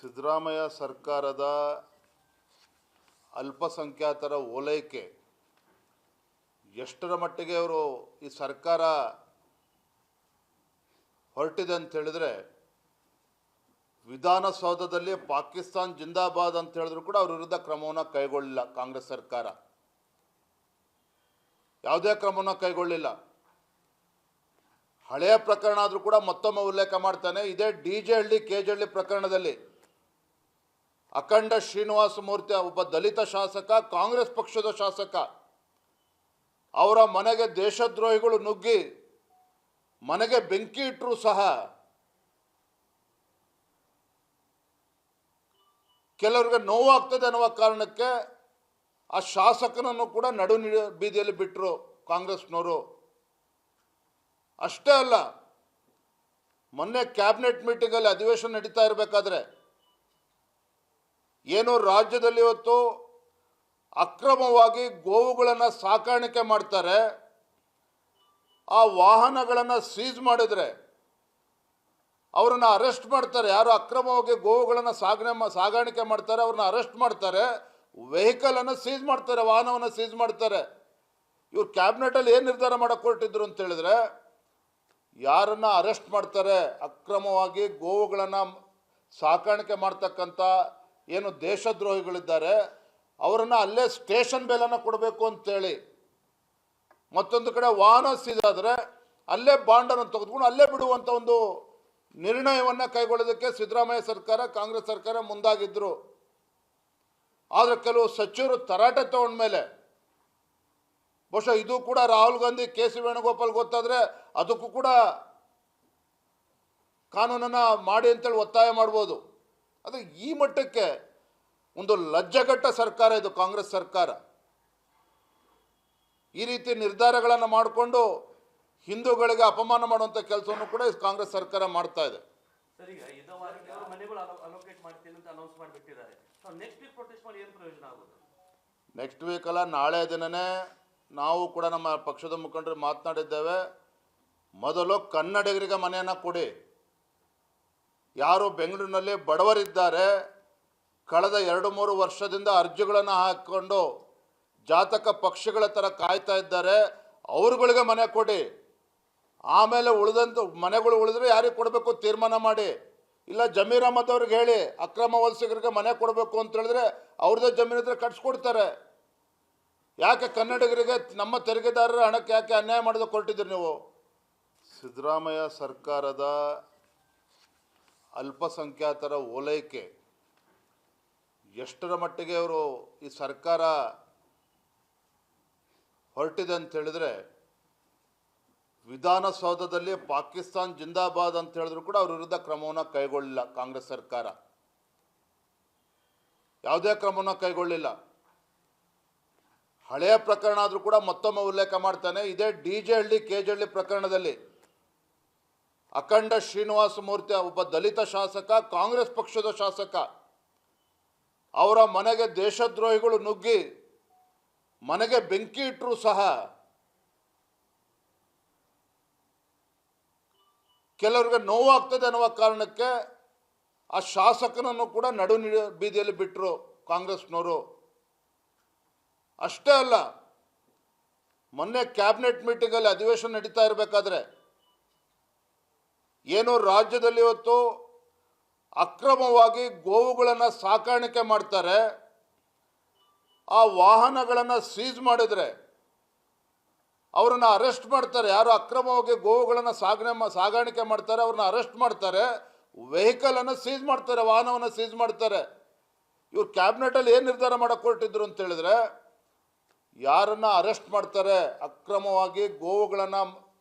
ಸಿದ್ದರಾಮಯ್ಯ ಸರ್ಕಾರದ ಅಲ್ಪಸಂಖ್ಯಾತರ ಓಲೈಕೆ ಎಷ್ಟರ ಮಟ್ಟಿಗೆ ಅವರು ಈ ಸರ್ಕಾರ ಹೊರಟಿದೆ ಅಂತ ಹೇಳಿದ್ರೆ, ವಿಧಾನಸೌಧದಲ್ಲಿ ಪಾಕಿಸ್ತಾನ್ ಜಿಂದಾಬಾದ್ ಅಂತ ಹೇಳಿದ್ರು ಕೂಡ ಅವ್ರ ವಿರುದ್ಧ ಕ್ರಮವನ್ನು ಕೈಗೊಳ್ಳಿಲ್ಲ. ಕಾಂಗ್ರೆಸ್ ಸರ್ಕಾರ ಯಾವುದೇ ಕ್ರಮವನ್ನು ಕೈಗೊಳ್ಳಿಲ್ಲ. ಹಳೆಯ ಪ್ರಕರಣ ಆದರೂ ಕೂಡ ಮತ್ತೊಮ್ಮೆ ಉಲ್ಲೇಖ ಮಾಡ್ತಾನೆ. ಇದೇ DJ-ಹಳ್ಳಿ KG-ಹಳ್ಳಿ ಪ್ರಕರಣದಲ್ಲಿ ಅಖಂಡ ಶ್ರೀನಿವಾಸ ಮೂರ್ತಿ ಒಬ್ಬ ದಲಿತ ಶಾಸಕ, ಕಾಂಗ್ರೆಸ್ ಪಕ್ಷದ ಶಾಸಕ, ಅವರ ಮನೆಗೆ ದೇಶದ್ರೋಹಿಗಳು ನುಗ್ಗಿ ಮನೆಗೆ ಬೆಂಕಿ ಇಟ್ಟರೂ ಸಹ ಕೆಲವರಿಗೆ ನೋವಾಗ್ತದೆ ಅನ್ನುವ ಕಾರಣಕ್ಕೆ ಆ ಶಾಸಕನನ್ನು ಕೂಡ ನಡು ಬೀದಿಯಲ್ಲಿ ಬಿಟ್ಟರು ಕಾಂಗ್ರೆಸ್ನವರು. ಅಷ್ಟೇ ಅಲ್ಲ, ಮೊನ್ನೆ ಕ್ಯಾಬಿನೆಟ್ ಮೀಟಿಂಗಲ್ಲಿ ಅಧಿವೇಶನ ನಡೀತಾ ಇರಬೇಕಾದ್ರೆ ಏನು ರಾಜ್ಯದಲ್ಲಿ ಇವತ್ತು ಅಕ್ರಮವಾಗಿ ಗೋವುಗಳನ್ನು ಸಾಕಾಣಿಕೆ ಮಾಡ್ತಾರೆ, ಆ ವಾಹನಗಳನ್ನು ಸೀಜ್ ಮಾಡಿದರೆ ಅವರನ್ನು ಅರೆಸ್ಟ್ ಮಾಡ್ತಾರೆ. ಯಾರು ಅಕ್ರಮವಾಗಿ ಗೋವುಗಳನ್ನು ಸಾಗಾಣಿಕೆ ಮಾಡ್ತಾರೆ ಅವ್ರನ್ನ ಅರೆಸ್ಟ್ ಮಾಡ್ತಾರೆ, ವೆಹಿಕಲನ್ನು ಸೀಜ್ ಮಾಡ್ತಾರೆ, ವಾಹನವನ್ನು ಸೀಜ್ ಮಾಡ್ತಾರೆ. ಇವ್ರು ಕ್ಯಾಬಿನೆಟಲ್ಲಿ ಏನು ನಿರ್ಧಾರ ಮಾಡೋಕ್ಕೆ ಹೊರಟಿದ್ರು ಅಂತ ಹೇಳಿದ್ರೆ, ಯಾರನ್ನು ಅರೆಸ್ಟ್ ಮಾಡ್ತಾರೆ ಅಕ್ರಮವಾಗಿ ಗೋವುಗಳನ್ನು ಸಾಕಾಣಿಕೆ ಮಾಡ್ತಕ್ಕಂಥ ಏನು ದೇಶದ್ರೋಹಿಗಳಿದ್ದಾರೆ ಅವರನ್ನು ಅಲ್ಲೇ ಸ್ಟೇಷನ್ ಬೇಲನ್ನು ಕೊಡಬೇಕು ಅಂತೇಳಿ, ಮತ್ತೊಂದು ಕಡೆ ವಾಹನ ಸೀಜ್ ಆದರೆ ಅಲ್ಲೇ ಬಾಂಡನ್ನು ತೆಗೆದುಕೊಂಡು ಅಲ್ಲೇ ಬಿಡುವಂಥ ಒಂದು ನಿರ್ಣಯವನ್ನು ಕೈಗೊಳ್ಳೋದಕ್ಕೆ ಸಿದ್ದರಾಮಯ್ಯ ಸರ್ಕಾರ, ಕಾಂಗ್ರೆಸ್ ಸರ್ಕಾರ ಮುಂದಾಗಿದ್ದರು. ಆದರೆ ಕೆಲವು ಸಚಿವರು ತರಾಟೆ ತಗೊಂಡ್ಮೇಲೆ, ಬಹುಶಃ ಇದು ಕೂಡ ರಾಹುಲ್ ಗಾಂಧಿ, KC ವೇಣುಗೋಪಾಲ್ ಗೊತ್ತಾದರೆ ಅದಕ್ಕೂ ಕೂಡ ಕಾನೂನನ್ನು ಮಾಡಿ ಅಂತೇಳಿ ಒತ್ತಾಯ ಮಾಡ್ಬೋದು. ಆದರೆ ಈ ಮಟ್ಟಕ್ಕೆ ಒಂದು ಲಜ್ಜೆಗೆಟ್ಟ ಸರ್ಕಾರ ಇದು ಕಾಂಗ್ರೆಸ್ ಸರ್ಕಾರ. ಈ ರೀತಿ ನಿರ್ಧಾರಗಳನ್ನು ಮಾಡಿಕೊಂಡು ಹಿಂದೂಗಳಿಗೆ ಅಪಮಾನ ಮಾಡುವಂಥ ಕೆಲಸವನ್ನು ಕೂಡ ಕಾಂಗ್ರೆಸ್ ಸರ್ಕಾರ ಮಾಡ್ತಾ ಇದೆ. ನೆಕ್ಸ್ಟ್ ವೀಕ್ ಅಲ್ಲ, ನಾಳೆ ದಿನನೇ ನಾವು ಕೂಡ ನಮ್ಮ ಪಕ್ಷದ ಮುಖಂಡರು ಮಾತನಾಡಿದ್ದೇವೆ. ಮೊದಲು ಕನ್ನಡಿಗರಿಗೆ ಮನೆಯನ್ನು ಕೊಡಿ. ಯಾರು ಬೆಂಗಳೂರಿನಲ್ಲಿ ಬಡವರಿದ್ದಾರೆ, ಕಳೆದ 2-3 ವರ್ಷದಿಂದ ಅರ್ಜಿಗಳನ್ನು ಹಾಕಿಕೊಂಡು ಜಾತಕ ಪಕ್ಷಿಗಳ ಥರ ಕಾಯ್ತಾ ಇದ್ದಾರೆ, ಅವ್ರುಗಳಿಗೆ ಮನೆ ಕೊಡಿ. ಆಮೇಲೆ ಉಳಿದಂಥ ಮನೆಗಳು ಉಳಿದ್ರೆ ಯಾರಿಗೆ ಕೊಡಬೇಕು ತೀರ್ಮಾನ ಮಾಡಿ. ಇಲ್ಲ ಜಮೀರ್ ಅಹಮದ್ ಅವ್ರಿಗೆ ಹೇಳಿ ಅಕ್ರಮ ವಲಸಿಗರಿಗೆ ಮನೆ ಕೊಡಬೇಕು ಅಂತ ಹೇಳಿದ್ರೆ ಅವ್ರದ್ದೇ ಜಮೀನಿದ್ರೆ ಕಟ್ಸ್ಕೊಡ್ತಾರೆ. ಯಾಕೆ ಕನ್ನಡಿಗರಿಗೆ, ನಮ್ಮ ತೆರಿಗೆದಾರರ ಹಣಕ್ಕೆ ಯಾಕೆ ಅನ್ಯಾಯ ಮಾಡೋದಕ್ಕೆ ಹೊರಟಿದ್ದೀರಿ ನೀವು? ಸಿದ್ದರಾಮಯ್ಯ ಸರ್ಕಾರದ ಅಲ್ಪಸಂಖ್ಯಾತರ ಓಲೈಕೆ ಎಷ್ಟರ ಮಟ್ಟಿಗೆ ಅವರು ಈ ಸರ್ಕಾರ ಹೊರಟಿದೆ ಅಂತ ಹೇಳಿದ್ರೆ, ವಿಧಾನಸೌಧದಲ್ಲಿ ಪಾಕಿಸ್ತಾನ್ ಜಿಂದಾಬಾದ್ ಅಂತ ಹೇಳಿದ್ರು ಕೂಡ ಅವ್ರ ವಿರುದ್ಧ ಕ್ರಮವನ್ನು ಕೈಗೊಳ್ಳಿಲ್ಲ. ಕಾಂಗ್ರೆಸ್ ಸರ್ಕಾರ ಯಾವುದೇ ಕ್ರಮವನ್ನು ಕೈಗೊಳ್ಳಿಲ್ಲ. ಹಳೆಯ ಪ್ರಕರಣ ಆದರೂ ಕೂಡ ಮತ್ತೊಮ್ಮೆ ಉಲ್ಲೇಖ ಮಾಡ್ತಾನೆ. ಇದೇ DJ-ಹಳ್ಳಿ KG-ಹಳ್ಳಿ ಪ್ರಕರಣದಲ್ಲಿ ಅಖಂಡ ಶ್ರೀನಿವಾಸ ಮೂರ್ತಿ ಒಬ್ಬ ದಲಿತ ಶಾಸಕ, ಕಾಂಗ್ರೆಸ್ ಪಕ್ಷದ ಶಾಸಕ, ಅವರ ಮನೆಗೆ ದೇಶದ್ರೋಹಿಗಳು ನುಗ್ಗಿ ಮನೆಗೆ ಬೆಂಕಿ ಇಟ್ಟರೂ ಸಹ ಕೆಲವರಿಗೆ ನೋವಾಗ್ತದೆ ಅನ್ನುವ ಕಾರಣಕ್ಕೆ ಆ ಶಾಸಕನನ್ನು ಕೂಡ ನಡು ಬೀದಿಯಲ್ಲಿ ಬಿಟ್ಟರು ಕಾಂಗ್ರೆಸ್ನವರು. ಅಷ್ಟೇ ಅಲ್ಲ, ಮೊನ್ನೆ ಕ್ಯಾಬಿನೆಟ್ ಮೀಟಿಂಗಲ್ಲಿ ಅಧಿವೇಶನ ನಡೀತಾ ಇರಬೇಕಾದ್ರೆ ಏನು ರಾಜ್ಯದಲ್ಲಿ ಇವತ್ತು ಅಕ್ರಮವಾಗಿ ಗೋವುಗಳನ್ನು ಸಾಕಾಣಿಕೆ ಮಾಡ್ತಾರೆ, ಆ ವಾಹನಗಳನ್ನು ಸೀಜ್ ಮಾಡಿದರೆ ಅವರನ್ನು ಅರೆಸ್ಟ್ ಮಾಡ್ತಾರೆ. ಯಾರು ಅಕ್ರಮವಾಗಿ ಗೋವುಗಳನ್ನು ಸಾಗಾಣಿಕೆ ಮಾಡ್ತಾರೆ ಅವ್ರನ್ನ ಅರೆಸ್ಟ್ ಮಾಡ್ತಾರೆ, ವೆಹಿಕಲನ್ನು ಸೀಜ್ ಮಾಡ್ತಾರೆ, ವಾಹನವನ್ನು ಸೀಜ್ ಮಾಡ್ತಾರೆ. ಇವ್ರು ಕ್ಯಾಬಿನೆಟಲ್ಲಿ ಏನು ನಿರ್ಧಾರ ಮಾಡೋಕ್ಕೆ ಹೊರಟಿದ್ರು ಅಂತ ಹೇಳಿದ್ರೆ, ಯಾರನ್ನು ಅರೆಸ್ಟ್ ಮಾಡ್ತಾರೆ ಅಕ್ರಮವಾಗಿ ಗೋವುಗಳನ್ನು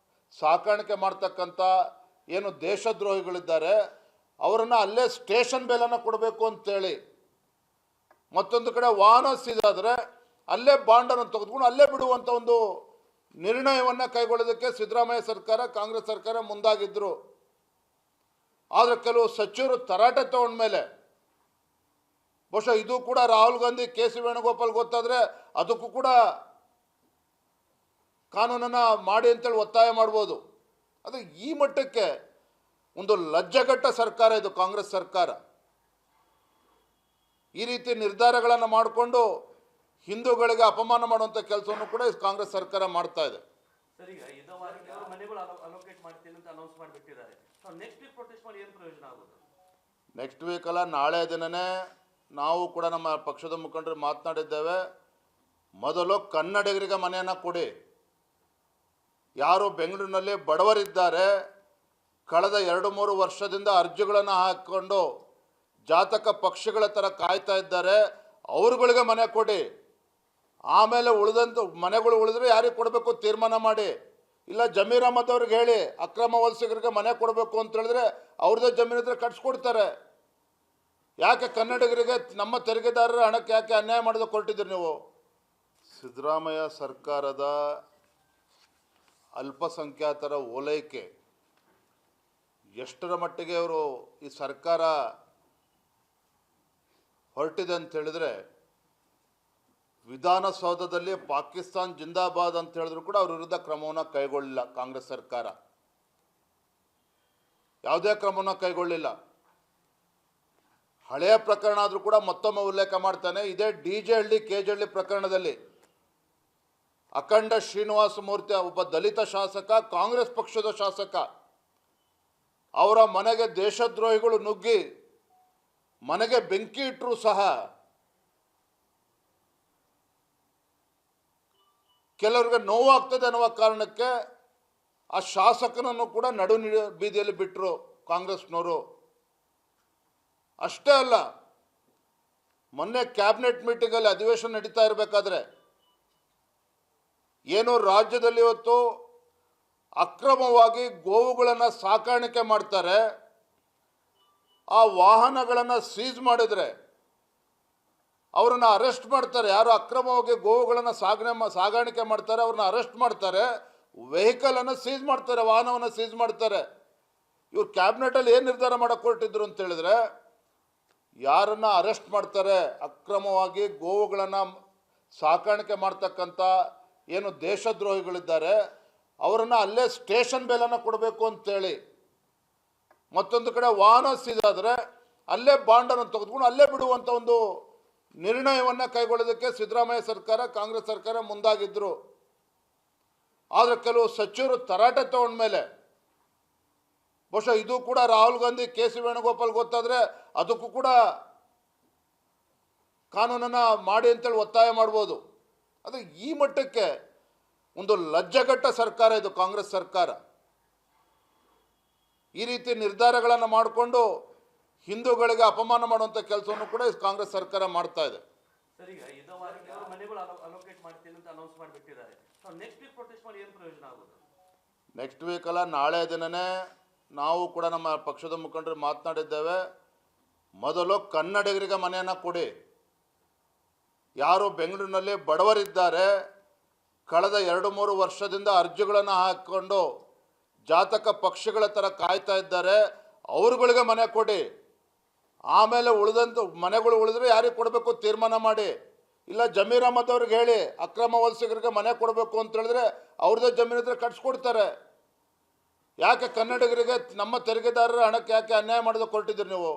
ಸಾಕಾಣಿಕೆ ಮಾಡ್ತಕ್ಕಂಥ ಏನು ದೇಶದ್ರೋಹಿಗಳಿದ್ದಾರೆ ಅವರನ್ನು ಅಲ್ಲೇ ಸ್ಟೇಷನ್ ಬೇಲನ್ನು ಕೊಡಬೇಕು ಅಂತೇಳಿ, ಮತ್ತೊಂದು ಕಡೆ ವಾಹನ ಸೀಜ್ ಆದರೆ ಅಲ್ಲೇ ಬಾಂಡನ್ನು ತೆಗೆದುಕೊಂಡು ಅಲ್ಲೇ ಬಿಡುವಂಥ ಒಂದು ನಿರ್ಣಯವನ್ನು ಕೈಗೊಳ್ಳೋದಕ್ಕೆ ಸಿದ್ದರಾಮಯ್ಯ ಸರ್ಕಾರ, ಕಾಂಗ್ರೆಸ್ ಸರ್ಕಾರ ಮುಂದಾಗಿದ್ದರು. ಆದರೆ ಕೆಲವು ಸಚಿವರು ತರಾಟೆ ತಗೊಂಡ್ಮೇಲೆ, ಬಹುಶಃ ಇದು ಕೂಡ ರಾಹುಲ್ ಗಾಂಧಿ, KC ವೇಣುಗೋಪಾಲ್ ಗೊತ್ತಾದರೆ ಅದಕ್ಕೂ ಕೂಡ ಕಾನೂನನ್ನು ಮಾಡಿ ಅಂತೇಳಿ ಒತ್ತಾಯ ಮಾಡ್ಬೋದು. ಆದರೆ ಈ ಮಟ್ಟಕ್ಕೆ ಒಂದು ಲಜ್ಜೆಗೆಟ್ಟ ಸರ್ಕಾರ ಇದು ಕಾಂಗ್ರೆಸ್ ಸರ್ಕಾರ. ಈ ರೀತಿ ನಿರ್ಧಾರಗಳನ್ನು ಮಾಡಿಕೊಂಡು ಹಿಂದೂಗಳಿಗೆ ಅಪಮಾನ ಮಾಡುವಂಥ ಕೆಲಸವನ್ನು ಕೂಡ ಕಾಂಗ್ರೆಸ್ ಸರ್ಕಾರ ಮಾಡ್ತಾ ಇದೆ. ಸರ್, ಈಗ ಇದ್ದವಾರಿಗೆ ಅವರು ಮನೆಗಳು ಅಲೋಕೇಟ್ ಮಾಡ್ತೀನಿ ಅಂತ ಅನೌನ್ಸ್ ಮಾಡಿಬಿಟ್ಟಿದ್ದಾರೆ. ಸೊ ನೆಕ್ಸ್ಟ್ ವೀಕ್ ಪ್ರೊಟೆಸ್ಟ್ ಮಾಡಿ ಏನು ಪ್ರಯೋಜನ ಆಗೋದು? ನೆಕ್ಸ್ಟ್ ವೀಕಲ್ಲ, ನಾಳೆ ದಿನನೇ ನಾವು ಕೂಡ ನಮ್ಮ ಪಕ್ಷದ ಮುಖಂಡರು ಮಾತನಾಡಿದ್ದೇವೆ. ಮೊದಲು ಕನ್ನಡಿಗರಿಗೆ ಮನೆಯನ್ನು ಕೊಡಿ. ಯಾರು ಬೆಂಗಳೂರಿನಲ್ಲಿ ಬಡವರಿದ್ದಾರೆ, ಕಳೆದ 2-3 ವರ್ಷದಿಂದ ಅರ್ಜಿಗಳನ್ನು ಹಾಕಿಕೊಂಡು ಜಾತಕ ಪಕ್ಷಿಗಳ ಥರ ಕಾಯ್ತಾ ಇದ್ದಾರೆ, ಅವ್ರುಗಳಿಗೆ ಮನೆ ಕೊಡಿ. ಆಮೇಲೆ ಉಳಿದಂಥ ಮನೆಗಳು ಉಳಿದ್ರೆ ಯಾರಿಗೆ ಕೊಡಬೇಕು ತೀರ್ಮಾನ ಮಾಡಿ. ಇಲ್ಲ ಜಮೀರ್ ಅಹಮದ್ ಅವ್ರಿಗೆ ಹೇಳಿ ಅಕ್ರಮ ವಲಸಿಗರಿಗೆ ಮನೆ ಕೊಡಬೇಕು ಅಂತ ಹೇಳಿದ್ರೆ ಅವ್ರದ್ದೇ ಜಮೀನು ಇದ್ರೆ ಕಟ್ಸ್ಕೊಡ್ತಾರೆ. ಯಾಕೆ ಕನ್ನಡಿಗರಿಗೆ ನಮ್ಮ ತೆರಿಗೆದಾರರ ಹಣಕ್ಕೆ ಯಾಕೆ ಅನ್ಯಾಯ ಮಾಡೋದು ಕೊಟ್ಟಿದ್ದೀರಿ ನೀವು? ಸಿದ್ದರಾಮಯ್ಯ ಸರ್ಕಾರದ ಅಲ್ಪಸಂಖ್ಯಾತರ ಓಲೈಕೆ ಎಷ್ಟರ ಮಟ್ಟಿಗೆ ಅವರು ಈ ಸರ್ಕಾರ ಹೊರಟಿದೆ ಅಂತ ಹೇಳಿದ್ರೆ, ವಿಧಾನಸೌಧದಲ್ಲಿ ಪಾಕಿಸ್ತಾನ್ ಜಿಂದಾಬಾದ್ ಅಂತ ಹೇಳಿದ್ರು ಕೂಡ ಅವ್ರ ವಿರುದ್ಧ ಕ್ರಮವನ್ನು ಕೈಗೊಳ್ಳಿಲ್ಲ ಕಾಂಗ್ರೆಸ್ ಸರ್ಕಾರ. ಯಾವುದೇ ಕ್ರಮವನ್ನು ಕೈಗೊಳ್ಳಿಲ್ಲ. ಹಳೆಯ ಪ್ರಕರಣ ಆದರೂ ಕೂಡ ಮತ್ತೊಮ್ಮೆ ಉಲ್ಲೇಖ ಮಾಡ್ತಾನೆ. ಇದೇ DJ-ಹಳ್ಳಿ KG-ಹಳ್ಳಿ ಪ್ರಕರಣದಲ್ಲಿ ಅಖಂಡ ಶ್ರೀನಿವಾಸ ಮೂರ್ತಿ ಒಬ್ಬ ದಲಿತ ಶಾಸಕ, ಕಾಂಗ್ರೆಸ್ ಪಕ್ಷದ ಶಾಸಕ, ಅವರ ಮನೆಗೆ ದೇಶದ್ರೋಹಿಗಳು ನುಗ್ಗಿ ಮನೆಗೆ ಬೆಂಕಿ ಇಟ್ಟರೂ ಸಹ ಕೆಲವರಿಗೆ ನೋವಾಗ್ತದೆ ಅನ್ನುವ ಕಾರಣಕ್ಕೆ ಆ ಶಾಸಕನನ್ನು ಕೂಡ ನಡು ಬೀದಿಯಲ್ಲಿ ಬಿಟ್ಟರು ಕಾಂಗ್ರೆಸ್ನವರು. ಅಷ್ಟೇ ಅಲ್ಲ, ಮೊನ್ನೆ ಕ್ಯಾಬಿನೆಟ್ ಮೀಟಿಂಗಲ್ಲಿ ಅಧಿವೇಶನ ನಡೀತಾ ಇರಬೇಕಾದ್ರೆ ಏನು ರಾಜ್ಯದಲ್ಲಿ ಇವತ್ತು ಅಕ್ರಮವಾಗಿ ಗೋವುಗಳನ್ನು ಸಾಕಾಣಿಕೆ ಮಾಡ್ತಾರೆ, ಆ ವಾಹನಗಳನ್ನು ಸೀಸ್ ಮಾಡಿದರೆ ಅವರನ್ನು ಅರೆಸ್ಟ್ ಮಾಡ್ತಾರೆ. ಯಾರು ಅಕ್ರಮವಾಗಿ ಗೋವುಗಳನ್ನು ಸಾಗಾಣಿಕೆ ಮಾಡ್ತಾರೆ ಅವ್ರನ್ನ ಅರೆಸ್ಟ್ ಮಾಡ್ತಾರೆ, ವೆಹಿಕಲನ್ನು ಸೀಸ್ ಮಾಡ್ತಾರೆ, ವಾಹನವನ್ನು ಸೀಸ್ ಮಾಡ್ತಾರೆ. ಇವ್ರು ಕ್ಯಾಬಿನೆಟಲ್ಲಿ ಏನು ನಿರ್ಧಾರ ಮಾಡೋಕ್ಕೆ ಹೊರಟಿದ್ರು ಅಂತ ಹೇಳಿದ್ರೆ, ಯಾರನ್ನು ಅರೆಸ್ಟ್ ಮಾಡ್ತಾರೆ ಅಕ್ರಮವಾಗಿ ಗೋವುಗಳನ್ನು ಸಾಕಾಣಿಕೆ ಮಾಡ್ತಕ್ಕಂಥ ಏನು ದೇಶದ್ರೋಹಿಗಳಿದ್ದಾರೆ ಅವರನ್ನು ಅಲ್ಲೇ ಸ್ಟೇಷನ್ ಬೇಲನ್ನು ಕೊಡಬೇಕು ಅಂತೇಳಿ, ಮತ್ತೊಂದು ಕಡೆ ವಾಹನ ಸೀಸ್ ಆದರೆ ಅಲ್ಲೇ ಬಾಂಡನ್ನು ತೆಗೆದುಕೊಂಡು ಅಲ್ಲೇ ಬಿಡುವಂಥ ಒಂದು ನಿರ್ಣಯವನ್ನು ಕೈಗೊಳ್ಳೋದಕ್ಕೆ ಸಿದ್ದರಾಮಯ್ಯ ಸರ್ಕಾರ, ಕಾಂಗ್ರೆಸ್ ಸರ್ಕಾರ ಮುಂದಾಗಿದ್ದರು. ಆದರೆ ಕೆಲವು ಸಚಿವರು ತರಾಟೆ ತಗೊಂಡ್ಮೇಲೆ, ಬಹುಶಃ ಇದು ಕೂಡ ರಾಹುಲ್ ಗಾಂಧಿ, KC ವೇಣುಗೋಪಾಲ್ ಗೊತ್ತಾದರೆ ಅದಕ್ಕೂ ಕೂಡ ಕಾನೂನನ್ನು ಮಾಡಿ ಅಂತೇಳಿ ಒತ್ತಾಯ ಮಾಡ್ಬೋದು. ಆದರೆ ಈ ಮಟ್ಟಕ್ಕೆ ಒಂದು ಲಜ್ಜೆಗೆಟ್ಟ ಸರ್ಕಾರ ಇದು ಕಾಂಗ್ರೆಸ್ ಸರ್ಕಾರ. ಈ ರೀತಿ ನಿರ್ಧಾರಗಳನ್ನು ಮಾಡಿಕೊಂಡು ಹಿಂದೂಗಳಿಗೆ ಅಪಮಾನ ಮಾಡುವಂಥ ಕೆಲಸವನ್ನು ಕೂಡ ಕಾಂಗ್ರೆಸ್ ಸರ್ಕಾರ ಮಾಡ್ತಾ ಇದೆ. ಸರ್, ಈಗ ಇದ್ದವಾರಿಗೆ ಅವರು ಮನೆಗಳು ಅಲೋಕೇಟ್ ಮಾಡ್ತೀನಿ ಅಂತ ಅನೌನ್ಸ್ ಮಾಡಿಬಿಟ್ಟಿದ್ದಾರೆ. ಸೊ ನೆಕ್ಸ್ಟ್ ವೀಕ್ ಪ್ರೊಟೆಸ್ಟ್ ಮಾಡಿ ಏನು ಪ್ರಯೋಜನ ಆಗೋದು? ನೆಕ್ಸ್ಟ್ ವೀಕಲ್ಲ, ನಾಳೆ ದಿನನೇ ನಾವು ಕೂಡ ನಮ್ಮ ಪಕ್ಷದ ಮುಖಂಡರು ಮಾತನಾಡಿದ್ದೇವೆ. ಮೊದಲು ಕನ್ನಡಿಗರಿಗೆ ಮನೆಯನ್ನು ಕೊಡಿ. ಯಾರು ಬೆಂಗಳೂರಿನಲ್ಲಿ ಬಡವರಿದ್ದಾರೆ, ಕಳೆದ 2-3 ವರ್ಷದಿಂದ ಅರ್ಜಿಗಳನ್ನು ಹಾಕಿಕೊಂಡು ಜಾತಕ ಪಕ್ಷಿಗಳ ಥರ ಕಾಯ್ತಾ ಇದ್ದಾರೆ, ಅವ್ರುಗಳಿಗೆ ಮನೆ ಕೊಡಿ. ಆಮೇಲೆ ಉಳಿದಂಥ ಮನೆಗಳು ಉಳಿದ್ರೆ ಯಾರಿಗೆ ಕೊಡಬೇಕು ತೀರ್ಮಾನ ಮಾಡಿ. ಇಲ್ಲ ಜಮೀರ್ ಅಹಮದ್ ಅವ್ರಿಗೆ ಹೇಳಿ ಅಕ್ರಮ ವಲಸಿಗರಿಗೆ ಮನೆ ಕೊಡಬೇಕು ಅಂತ ಹೇಳಿದ್ರೆ ಅವ್ರದ್ದೇ ಜಮೀನು ಇದ್ರೆ ಕಟ್ಸ್ಕೊಡ್ತಾರೆ. ಯಾಕೆ ಕನ್ನಡಿಗರಿಗೆ ನಮ್ಮ ತೆರಿಗೆದಾರರ ಹಣಕ್ಕೆ ಯಾಕೆ ಅನ್ಯಾಯ ಮಾಡೋದು ಕೊಟ್ಟಿದ್ದೀರಿ ನೀವು?